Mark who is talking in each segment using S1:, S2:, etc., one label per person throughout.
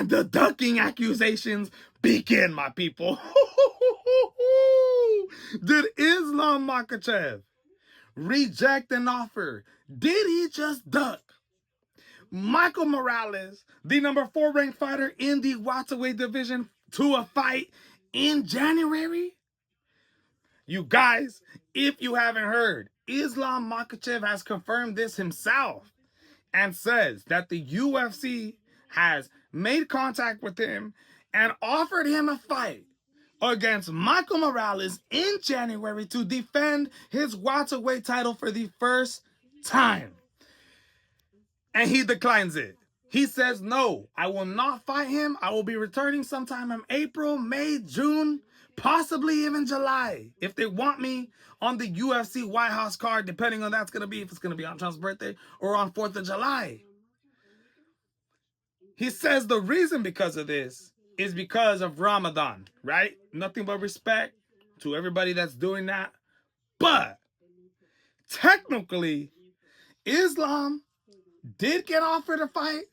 S1: And the ducking accusations begin, my people. Did Islam Makhachev reject an offer? Did he just duck Michael Morales, the #4 ranked fighter in the welterweight division, to a fight in January? You guys, if you haven't heard, Islam Makhachev has confirmed this himself and says that the UFC has made contact with him and offered him a fight against Michael Morales in January to defend his welterweight title for the first time. And he declines it. He says, no, I will not fight him. I will be returning sometime in April, May, June, possibly even July, if they want me on the UFC White House card, depending on that's going to be, if it's going to be on Trump's birthday or on 4th of July. He says the reason because of this is because of Ramadan, right? Nothing but respect to everybody that's doing that. But technically, Islam did get offered a fight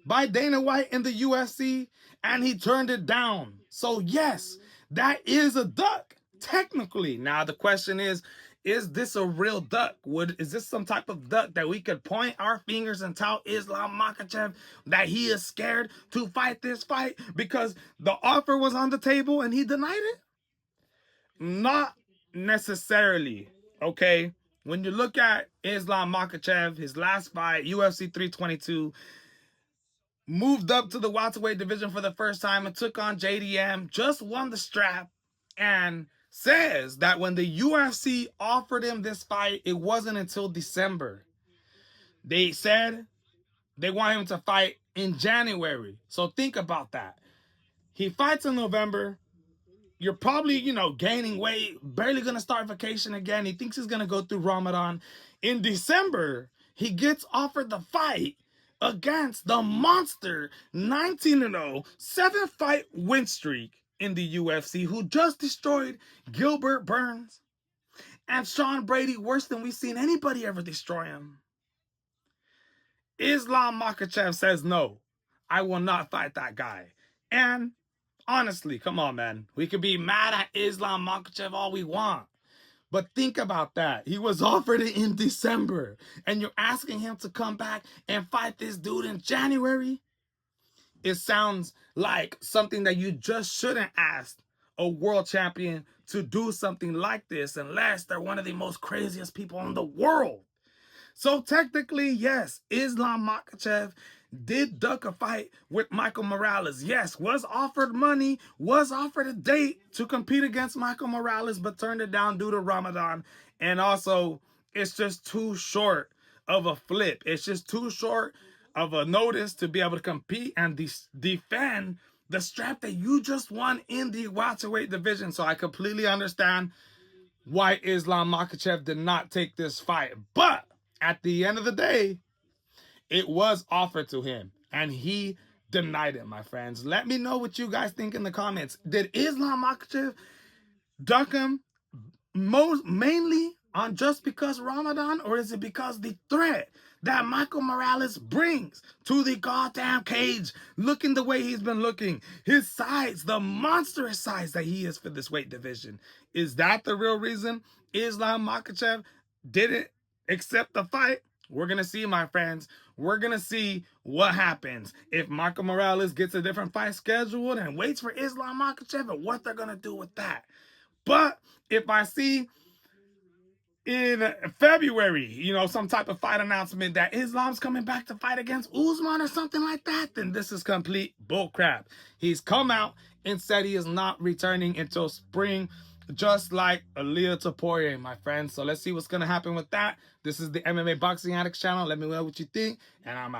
S1: by Dana White in the UFC, and he turned it down. So yes, that is a duck, technically. Now the question is this a real duck? Is this some type of duck that we could point our fingers and tell Islam Makhachev that he is scared to fight this fight because the offer was on the table and he denied it? Not necessarily, okay? When you look at Islam Makhachev, his last fight, UFC 322, moved up to the welterweight division for the first time and took on JDM, just won the strap, and says that when the UFC offered him this fight, it wasn't until December. They said they want him to fight in January. So think about that. He fights in November. You're probably, gaining weight, barely going to start vacation again. He thinks he's going to go through Ramadan. In December, he gets offered the fight against the monster 19-0, 7-fight win streak in the UFC, who just destroyed Gilbert Burns and Sean Brady worse than we've seen anybody ever destroy him. Islam Makhachev says, no, I will not fight that guy. And honestly, come on, man. We could be mad at Islam Makhachev all we want. But think about that. He was offered it in December. And you're asking him to come back and fight this dude in January? It sounds like something that you just shouldn't ask a world champion to do something like this unless they're one of the most craziest people in the world. So technically, yes, Islam Makhachev did duck a fight with Michael Morales. Yes, was offered money, was offered a date to compete against Michael Morales, but turned it down due to Ramadan. And also, it's just too short of a flip. It's just too short of a notice to be able to compete and defend the strap that you just won in the welterweight division. So I completely understand why Islam Makhachev did not take this fight. But at the end of the day, it was offered to him, and he denied it, my friends. Let me know what you guys think in the comments. Did Islam Makhachev duck him mainly on just because Ramadan, or is it because the threat that Michael Morales brings to the goddamn cage, looking the way he's been looking, his size, the monstrous size that he is for this weight division? Is that the real reason Islam Makhachev didn't accept the fight? We're going to see, my friends. We're going to see what happens if Michael Morales gets a different fight scheduled and waits for Islam Makhachev and what they're going to do with that. But if I see in February, some type of fight announcement that Islam's coming back to fight against Usman or something like that, then this is complete bullcrap. He's come out and said he is not returning until spring, just like Aaliyah Taporia, my friends. So let's see what's going to happen with that. This is the MMA Boxing Addicts channel. Let me know what you think, and I'm out.